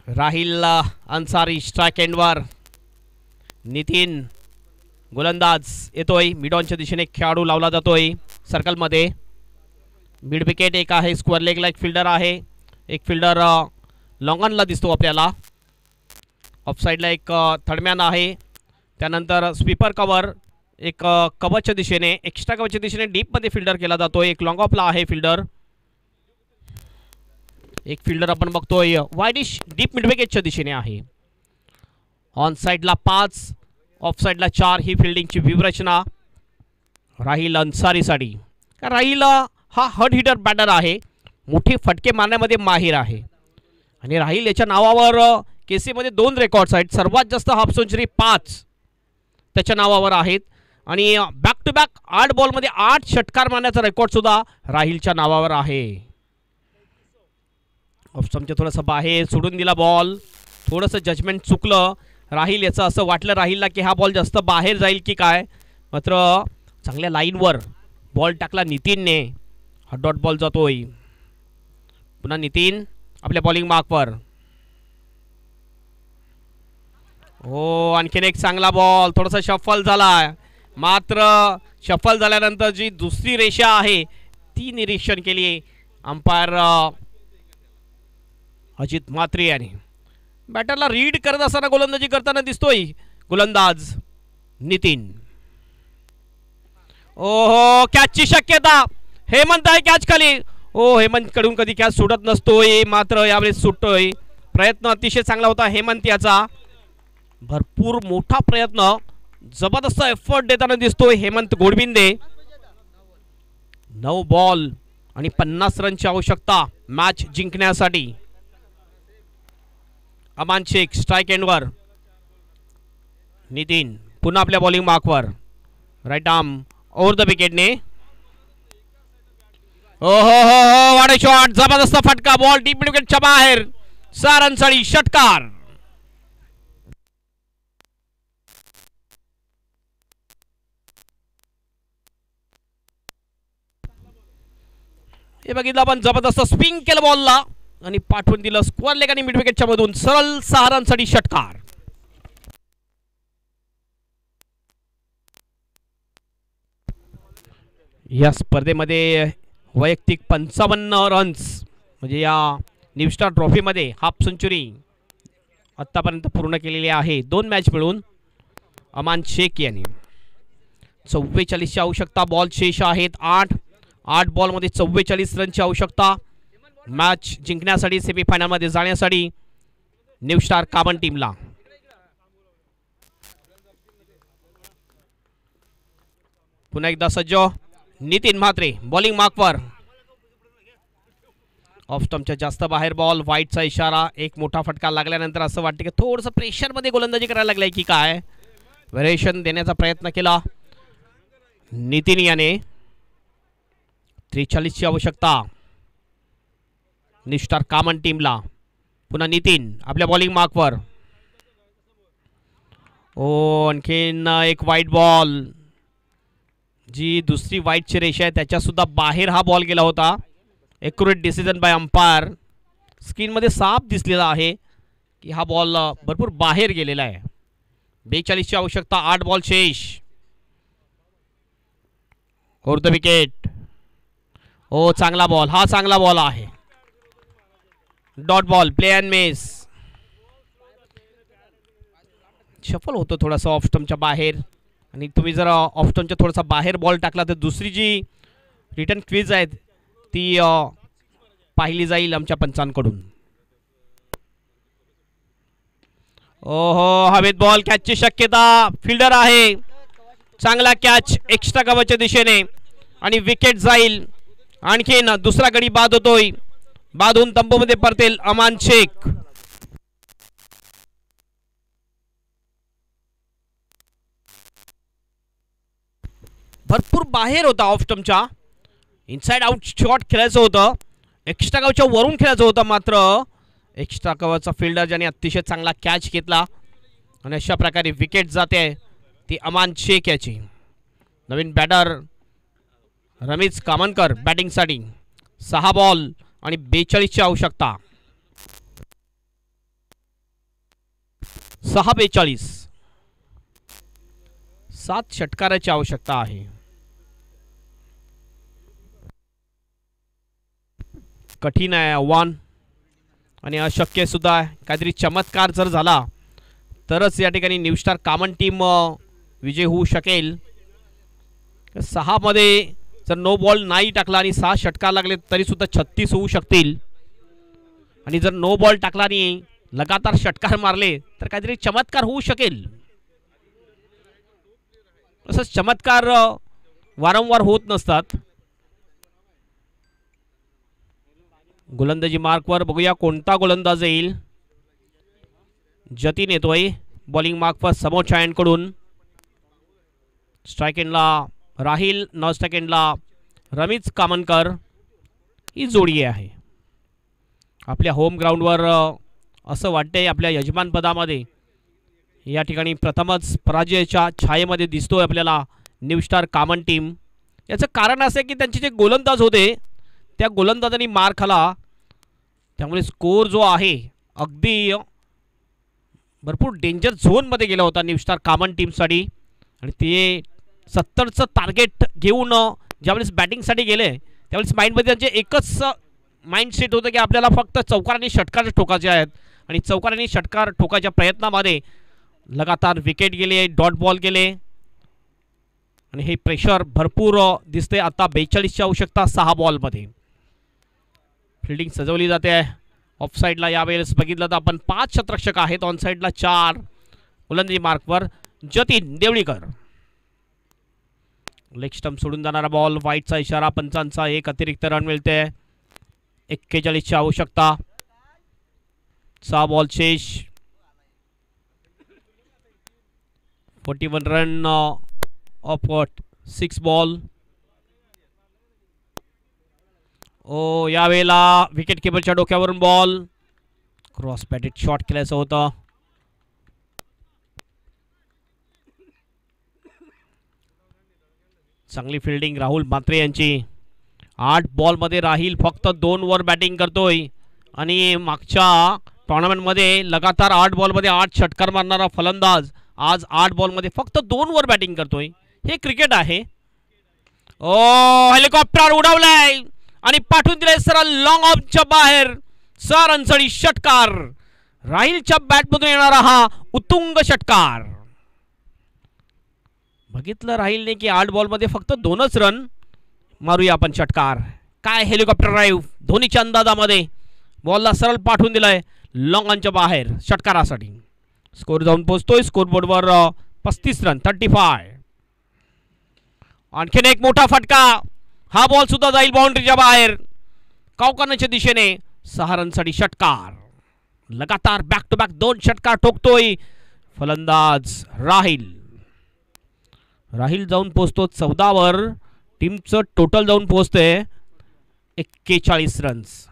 राहिल अन्सारी स्ट्राइक एंडवर. नितीन गोलंदाज येतोय. मिडॉनच्या दिशेने खेळाडू लावला जातोय सर्कलमध्ये. मिड विकेट एक आहे, स्क्वेअर लेगला एक फिल्डर आहे. एक फिल्डर लॉंगॉनला दिसतो आपल्याला. ऑफ साईडला एक थर्डमॅन आहे. त्यानंतर स्वीपर कव्हर एक कव्हरच्या दिशेने, एक्स्ट्रा कव्हरच्या दिशेने डीपमध्ये फिल्डर केला जातोय. एक लॉंग ऑफला आहे फिल्डर. एक फिल्डर आपण बघतोय वाईडिश डीप मिडविकेटच्या दिशेने आहे. ऑन साईडला 5, ऑफ साईडला 4 ही फिल्डिंगची व्यूहरचना राहिल अन्सारीसाठी. राहिल हा हर्ड हिटर बॅटर आहे, मोठे फटके मारण्यामध्ये माहिर आहे आणि राहिल याच्या नावावर केसीमध्ये 2 रेकॉर्ड्स आहेत. सर्वात जास्त हाफ सेंचुरी 5 त्याच्या नावावर आहेत आणि बॅक टू बॅक 8 बॉलमध्ये 8 षटकार मारण्याचा रेकॉर्ड सुद्धा राहिलच्या नावावर आहे. ऑफ स्टंपच्या थोडंसं बाहेर सोडून दिला बॉल, थोडंसं जजमेंट चुकलं राहिल याचं. असं वाटलं राहिलला की हा बॉल जास्त बाहेर जाईल की काय, मात्र चांगल्या लाईनवर बॉल टाकला नितीनने. हा डॉट बॉल जातोय. पुन्हा नितीन आपल्या बॉलिंग मार्कवर. हो, आणखीन एक चांगला बॉल, थोडासा शफल झाला, मात्र शफल झाल्यानंतर जी दुसरी रेषा आहे ती निरीक्षण केली अंपायर अजित म्हात्रे यांनी. बॅटरला रीड करत असताना गोलंदाजी करताना दिसतोय गोलंदाज नितीन. ओहो, कॅचची शक्यता. हेमंत आहे कॅच खाली. हो, हेमंत कडून कधी कॅच सुटत नसतोय, मात्र यावेळेस सुटतोय. प्रयत्न अतिशय चांगला होता हेमंत याचा. भरपूर मोठा प्रयत्न, जबरदस्त एफर्ट देताना दिसतोय हेमंत गोडविंदे. 9 बॉल आणि 50 रनची आवश्यकता मॅच जिंकण्यासाठी. अमान शेख स्ट्राइक एंडवर. नितीन पुन्हा आपल्या बॉलिंग मार्कवर. राईट आर्म ओव्हर द विकेटने. हो हो हो हो वाडे शॉट. जबरदस्त फटका. बॉल डीप मिड विकेटच्या बाहेर. 6 रनसाठी षटकार. हे बघितलं आपण. जबरदस्त स्पिन केलं बॉलला आणि पाठवून दिलं स्क्वेअर लेग आणि मिड विकेटच्या मधून. सरळ 6 रनसाठी षटकार. या स्पर्धेमध्ये वैयक्तिक 55 रन्स म्हणजे या न्यू स्टार ट्रॉफीमध्ये हाफ सेंचुरी आत्तापर्यंत पूर्ण केलेली आहे 2 मॅच मिळून अमान शेख यांनी. 44ची आवश्यकता. बॉल शेष आहेत 8 बॉलमध्ये 44 रनची आवश्यकता मॅच जिंकण्यासाठी, सेमीफायनलमध्ये जाण्यासाठी न्यू स्टार कामन टीमला. पुन्हा एकदा सज्ज नितीन म्हात्रे बॉलिंग मार्कवर. ऑफ स्टंपच्या जास्त बाहेर बॉल. वाईटचा इशारा. एक मोठा फटका लागल्यानंतर असं वाटतं की थोडंसं प्रेशरमध्ये गोलंदाजी करायला लागलाय की काय. व्हेरिएशन देण्याचा प्रयत्न केला नितीन याने. 43ची आवश्यकता न्यू स्टार कामन टीमला. पुन्हा नितीन आपल्या बॉलिंग मार्कवर. ओ आणखीन एक वाईट बॉल. जी दुसरी वाईटची रेषा आहे त्याच्या सुद्धा बाहेर हा बॉल गेला होता. Accurate decision bye umpire. स्क्रीनमध्ये साफ दिसलेला आहे की हा बॉल भरपूर बाहेर गेलेला आहे. 42ची आवश्यकता. 8 बॉल शेष. Over the wicket. ओ चांगला बॉल. हा चांगला बॉल आहे. Dot ball. Play and miss. Shuffle होतो थोडासा ऑफ स्टंपच्या बाहेर. आणि तुम्ही जर ऑफ स्टंपच्या थोडासा बाहेर बॉल टाकला तर दुसरी जी रिटर्न क्वीज आहेत ती पाहिली जाईल आमच्या पंचांकडून. ओहो हवेत बॉल. कॅचची शक्यता. फिल्डर आहे. चांगला कॅच एक्स्ट्रा कव्हरच्या दिशेने आणि विकेट जाईल. आणखीन दुसरा गडी बाद होतोय. बाद होऊन तंबूमध्ये परतेल अमान शेख. भरपूर बाहेर होता ऑफ स्टंपच्या. इनसाइड आउट शॉट खेळायचं होतं. एक्स्ट्रा कव्हरच्या वरून खेळायचं होतं. मात्र एक्स्ट्रा कव्हरचा फिल्डर ज्याने अतिशय चांगला कॅच घेतला आणि अशा प्रकारे विकेट जाते ती अमान शेख याची. नवीन बॅटर रमेश कामनकर बॅटिंगसाठी. 6 बॉल आणि 42ची आवश्यकता. 6-42. 7 षटकाराची आवश्यकता आहे. कठीण आहे आव्हान आणि अशक्य सुद्धा आहे. काहीतरी चमत्कार जर झाला तरच या ठिकाणी न्यू स्टार कामन टीम विजय होऊ शकेल. 6 मध्ये जर नो बॉल नाही टाकला आणि 6 षटकार लागले तरी सुद्धा 36 होऊ शकतील. आणि जर नो बॉल टाकला आणि लगातार षटकार मारले तर काहीतरी चमत्कार होऊ शकेल. असंच चमत्कार वारंवार होत नसतात. गोलंदाजी मार्कवर बघूया कोणता गोलंदाज येईल. जतीन येतोय बॉलिंग मार्कवर समोरच्या एंडकडून. स्ट्राइक एंडला राहिल. नॉन स्ट्राइक एंडला रमेश कामनकर ही जोडी आहे. आपल्या होम ग्राउंडवर असं वाटतंय आपल्या यजमानपदामध्ये या ठिकाणी प्रथमच पराजयाच्या छायेमध्ये दिसतोय आपल्याला न्यू स्टार कामन टीम. याचं कारण असं आहे की त्यांचे जे गोलंदाज होते त्या गोलंदाजांनी मार खाला. त्यामुळे स्कोर जो आहे अगदी भरपूर डेंजर झोनमध्ये गेला होता न्यू स्टार कामन टीमसाठी. आणि ते 70चं टार्गेट घेऊन ज्यावेळेस बॅटिंगसाठी गेले त्यावेळेस माइंडमध्ये त्यांचे एकच माइंडसेट होतं की आपल्याला फक्त चौकार आणि षटकार ठोकायचे आहेत. आणि चौकार आणि षटकार ठोकायच्या प्रयत्नामध्ये लगातार विकेट गेले. डॉट बॉल गेले आणि हे प्रेशर भरपूर दिसते. आता 42ची आवश्यकता 6 बॉलमध्ये. फिल्डिंग सजवली जाते आहे. ऑफ साईडला यावेळेस बघितलं तर आपण 5 क्षेत्ररक्षक आहेत. ऑन साईडला 4. गोलंदाजी मार्कवर जतीन देवळीकर. लेग स्टंप सोडून जाणारा बॉल. वाईटचा इशारा. पंचांचा 1 अतिरिक्त रन मिळते. 41ची आवश्यकता. 6 बॉल शेष. 41 रन ऑफ 6 बॉल. ओ यावेळेला विकेट किपरच्या डोक्यावरून बॉल. क्रॉस बॅटेड शॉट केल्याचं होतं. चांगली फिल्डिंग राहुल म्हात्रे यांची. 8 बॉलमध्ये राहिल फक्त 2 ओव्हर बॅटिंग करतोय आणि मागच्या टुर्नामेंटमध्ये लगातार 8 बॉलमध्ये 8 षटकार मारणारा फलंदाज आज 8 बॉलमध्ये फक्त 2 ओव्हर बॅटिंग करतोय. हे क्रिकेट आहे. ओ हेलिकॉप्टर उडवलाय आणि पाठवून दिलाय सरळ लॉंग ऑफच्या बाहेर. 6 रनसाठी षटकार. राहिलच्या बॅटमधून येणारा हा उत्तुंग षटकार. बघितलं राहिलने की 8 बॉलमध्ये फक्त 2च रन. मारूया आपण षटकार. काय हेलिकॉप्टर ड्राईव्ह धोनीच्या अंदाजामध्ये. बॉलला सरळ पाठवून दिलाय लॉंग ऑनच्या बाहेर षटकारासाठी. स्कोर जाऊन पोहोचतोय स्कोरबोर्डवर 35 रन 35. आणखीन एक मोठा फटका. हा बॉल सुद्धा जाईल बाउंड्रीच्या बाहेर. कावकानाच्या दिशेने 6 रनसाठी षटकार. लगातार बॅक टू बॅक 2 षटकार ठोकतोय फलंदाज राहिल. राहिल जाऊन पोहोचतो 14 वर. टीमचं टोटल जाऊन पोहोचतंय 41 रन्स.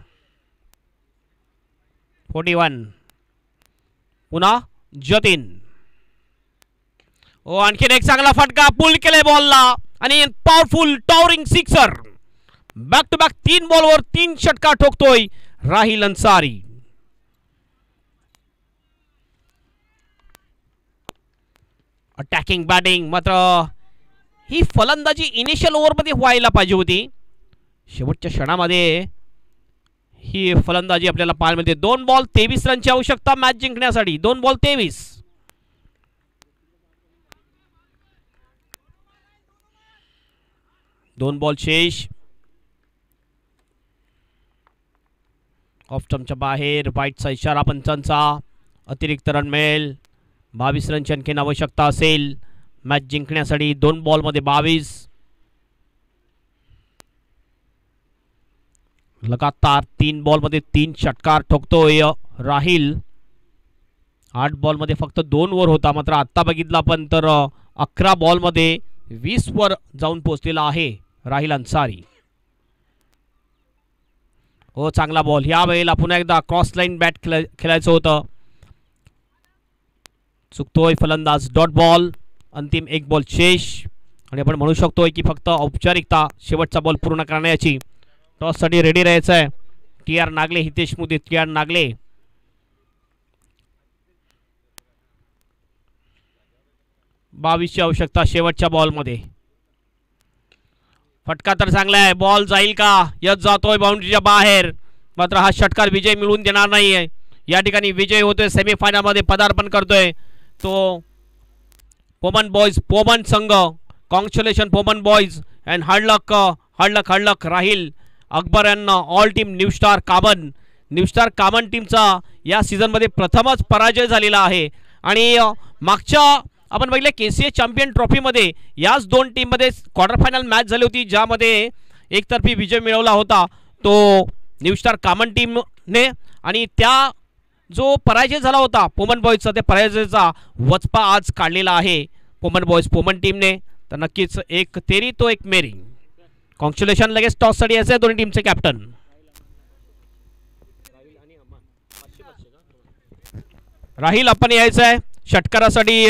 41. पुन्हा जतीन. ओ आणखीन एक चांगला फटका. पुल केले बॉलला आणि powerful towering sixer. Back to back 3 बॉलवर 3 षटकार ठोकतोय राहिल अन्सारी. Attacking batting. मात्र ही फलंदाजी इनिशियल ओव्हरमध्ये व्हायला पाहिजे होती. शेवटच्या क्षणामध्ये ही फलंदाजी आपल्याला पाहायला मिळते. 2 बॉल 23 रनची आवश्यकता मॅच जिंकण्यासाठी. 2 बॉल 23. दोन बॉल शेष. ऑफ स्टंपच्या बाहेर. वाईटचा इशारा पंचांचा. अतिरिक्त रन मिळेल. 22 रनची आणखीन आवश्यकता असेल मॅच जिंकण्यासाठी. 2 बॉलमध्ये 22. लगातार 3 बॉलमध्ये 3 षटकार ठोकतोय राहिल. 8 बॉलमध्ये फक्त 2 ओव्हर होता. मात्र आत्ता बघितलं आपण तर 11 बॉलमध्ये 20 वर जाऊन पोहोचलेला आहे राहिल अन्सारी. हो चांगला बॉल. ह्या वेळेला पुन्हा एकदा क्रॉस लाईन बॅट खेळायचं होतं. चुकतोय फलंदाज. Dot ball. अंतिम 1 बॉल शेष आणि आपण म्हणू शकतोय की फक्त औपचारिकता शेवटचा बॉल पूर्ण करण्याची. टॉससाठी रेडी राहायचं आहे. TR नागले, हितेश मुदे, TR नागले. बावीसची आवश्यकता शेवटच्या बॉलमध्ये. फटका तर चांगला आहे. बॉल जाईल का. यत जातोय बाउंड्रीच्या बाहेर. मात्र हा षटकार विजय मिळवून देणार नाहीये. या ठिकाणी विजय होतोय. सेमीफायनलमध्ये पदार्पण करतोय तो पोमन बॉयज, पोमन संघ. कॉंग्रॅच्युलेशन पोमन boys and hard luck, hard luck, hard luck Rahil Akbar यांना. All team new star come on. New star come on टीमचा या सीझनमध्ये प्रथमच पराजय झालेला आहे. आणि मागच्या आपण बघितलं KCA चॅम्पियन ट्रॉफीमध्ये याच 2 टीममध्ये क्वार्टर फायनल मॅच झाली होती ज्यामध्ये एकतर्फी विजय मिळवला होता तो न्यू स्टार कामन टीमने. आणि त्या जो पराजय झाला होता पोमन बॉयजचा, त्या पराजयाचा वचपा आज काढलेला आहे पोमन बॉयज पोमन टीमने. तर नक्कीच एक तेरी तो एक मेरी. कॉंग्रॅच्युलेशन. लगेच टॉससाठी यायचं आहे दोन्ही टीमचे कॅप्टन. राहिल आपण यायचं आहे षटकारासाठी.